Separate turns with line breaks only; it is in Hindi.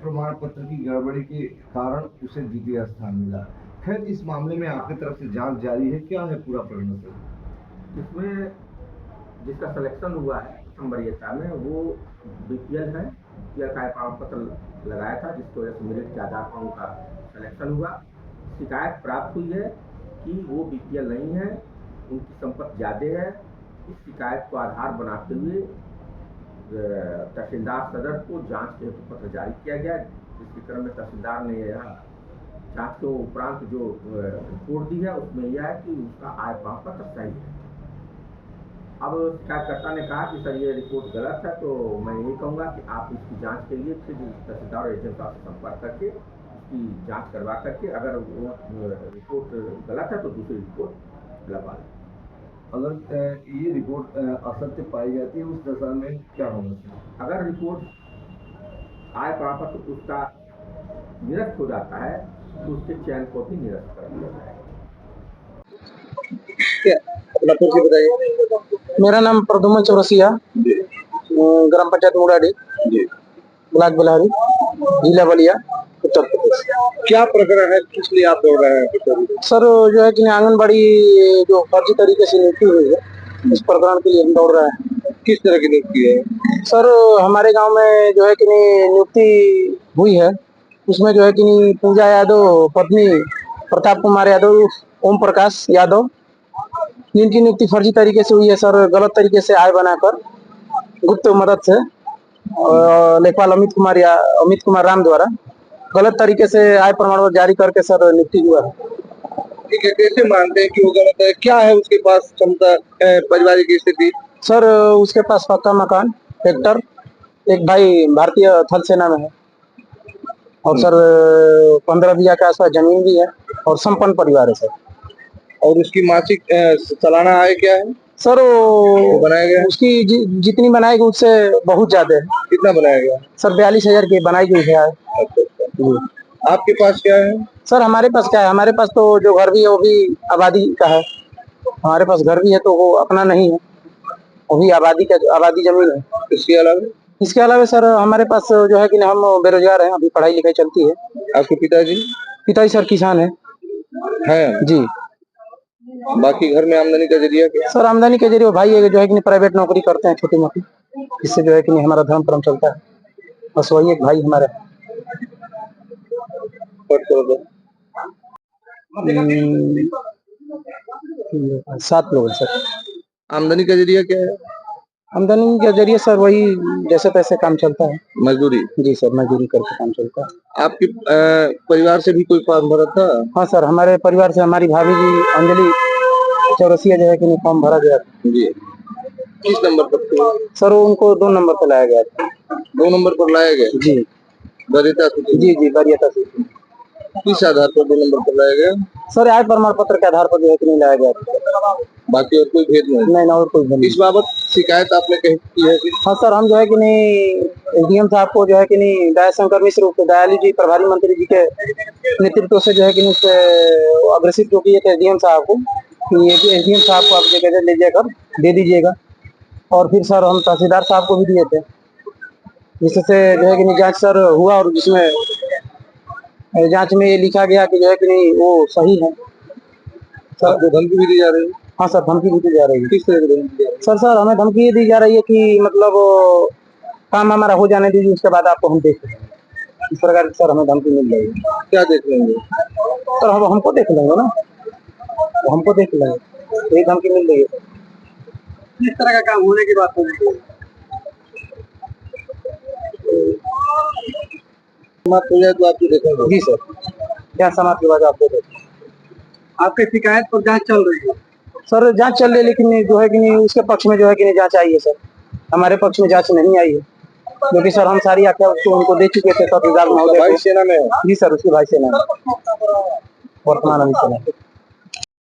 प्रमाण पत्र की गड़बड़ी के कारण उसे द्वितीय स्थान मिला। खैर, इस मामले में आपकी तरफ से जांच जारी है, क्या है पूरा परिणय सर?
इसमें जिसका सिलेक्शन हुआ है प्रथम वरीयता में वो बीपीएल है। बीपीएल का प्रमाण पत्र लगाया था, जिसकी वजह से मेरिट के आधार पर उनका सिलेक्शन हुआ। शिकायत प्राप्त हुई है कि वो बीपीएल नहीं है, उनकी संपत्ति ज़्यादा है। इस शिकायत को आधार बनाते हुए तहसीलदार सदर को जांच के हेतु पत्र जारी किया गया, जिसके क्रम में तहसीलदार ने यह जांच के उपरांत जो रिपोर्ट दी है उसमें यह है कि उसका आय प्रमाण पत्र सही है। अब शिकायतकर्ता ने कहा कि सर ये रिपोर्ट गलत है, तो मैं यही कहूँगा कि आप इसकी जांच के लिए फिर तहसीलदार और एजेंट साहब से संपर्क करके इसकी जांच करवा करके अगर वो रिपोर्ट गलत है तो दूसरी रिपोर्ट लगवा लें।
अगर ये रिपोर्ट असत्य पाई जाती है उस दशा में क्या होगा?
अगर रिपोर्ट आय प्रमाण पत्र उसका निरस्त हो जाता है तो उसके चयन को भी निरस्त कर दिया जाएगा।
मेरा नाम प्रद्युमन चौरसिया, ग्राम पंचायत मुराडी, ब्लॉक बिलारी, जिला बलिया, उत्तर प्रदेश।
क्या प्रकरण है, किस लिए आप दौड़ रहे हैं?
सर जो है कि आंगनबाड़ी जो फर्जी तरीके से नियुक्ति हुई है, इस प्रकरण के लिए हम दौड़ रहे हैं।
किस तरह की नियुक्ति है?
सर हमारे गांव में जो है कि नियुक्ति हुई है, उसमें जो है कि पूजा यादव पत्नी प्रताप कुमार यादव, ओम प्रकाश यादव, इनकी नियुक्ति फर्जी तरीके से हुई है सर। गलत तरीके से आय बनाकर गुप्त मदद से लेखपाल अमित कुमार राम द्वारा गलत तरीके से आय प्रमाण पत्र जारी करके सर नियुक्ति हुआ है।
ठीक है, कैसे मानते हैं कि वो गलत है? क्या है उसके पास क्षमता, पारिवारिक स्थिति?
सर उसके पास पक्का मकान, ट्रैक्टर, एक भाई भारतीय थल सेना में है और सर 15 बीघा के आसपास जमीन भी है और संपन्न परिवार है सर।
और उसकी मासिक सालाना आय क्या है
सर?
वो बनाया गया
उसकी जितनी बनाई गई उससे बहुत ज्यादा है।
कितना बनाया गया
सर? 42,000 की बनाई गई है।
आपके पास क्या है?
सर हमारे पास क्या है, हमारे पास तो जो घर भी है वो भी आबादी का है। हमारे पास घर भी है तो वो अपना नहीं है, वो भी आबादी जमीन है। इसके अलावा सर हमारे पास जो है कि हम बेरोजगार हैं, अभी पढ़ाई लिखाई चलती है।
आपके पिताजी
सर किसान है जी।
बाकी घर में आमदनी का जरिया क्या?
सर आमदनी के जरिए भाई जो है कि प्राइवेट नौकरी करते हैं छोटी मोटी, इससे जो है कि हमारा धर्म कर्म चलता है। बस वही एक भाई हमारे 7 लोग हैं सर।
आमदनी का जरिया क्या है?
आमदनी के जरिए सर वही जैसे तैसे काम चलता है।
मजदूरी?
जी सर, मजदूरी करके काम चलता है।
आपके परिवार से भी कोई फॉर्म भरा था?
हाँ सर, हमारे परिवार से हमारी भाभी जी अंजलि चौरसिया जो है कि फॉर्म भरा गया
जी। किस नंबर पर?
सर उनको 2 नंबर पर लाया गया था।
2 नंबर पर लाया गया
जी।
वरीयता
जी वरीयता से।
किस आधार पर 2 नंबर पर लाया गया?
सर आय प्रमाण पत्र के आधार पर जो है कि नहीं लाया गया।
बाकी और कोई भेद नहीं?
और कोई भेद नहीं।
इस बाबत शिकायत आपने कहीं की है?
हाँ सर, हम जो है कि एसडीएम साहब को जो है कि दयाशंकर मिश्र दयालु जी प्रभारी मंत्री जी के नेतृत्व से जो है कि अग्रसित जो किए थे एसडीएम साहब को, एसडीएम साहब को आप जगह ले जाकर दे दीजिएगा। और फिर सर हम तहसीलदार साहब को भी दिए थे, जिससे जो है कि जांच सर हुआ और जिसमें जांच में ये लिखा गया कि जो है कि वो सही है।
सर धमकी भी दी जा रही है?
हाँ सर, धमकी भी दी जा रही है।
किस तरह की धमकी?
सर हमें धमकी ये दी जा रही है कि मतलब काम हमारा हो जाने दीजिए, उसके बाद आपको हम देख लेंगे। इस प्रकार सर हमें धमकी मिल रही है।
क्या देख लेंगे?
सर हमको देख लेंगे ना, हमको देख लेंगे, यही धमकी मिल रही है। किस तरह का काम होने की बात हो रही है?
समाप्त हो जाए तो आपको देखेंगे?
जी सर, क्या समाप्त के बाद आपको देखेंगे। आपकी शिकायत पर जांच चल रही है? सर जांच चल रही है, लेकिन जो है कि उसके पक्ष में जो है कि जांच आई है सर, हमारे पक्ष में जांच नहीं आई है, क्योंकि सर हम सारी आख्या उनको दे चुके थे। तहसीलदार महोदय
भाई सेना में?
जी सर, उसकी भाई सेना में वर्तमान अभी सेना।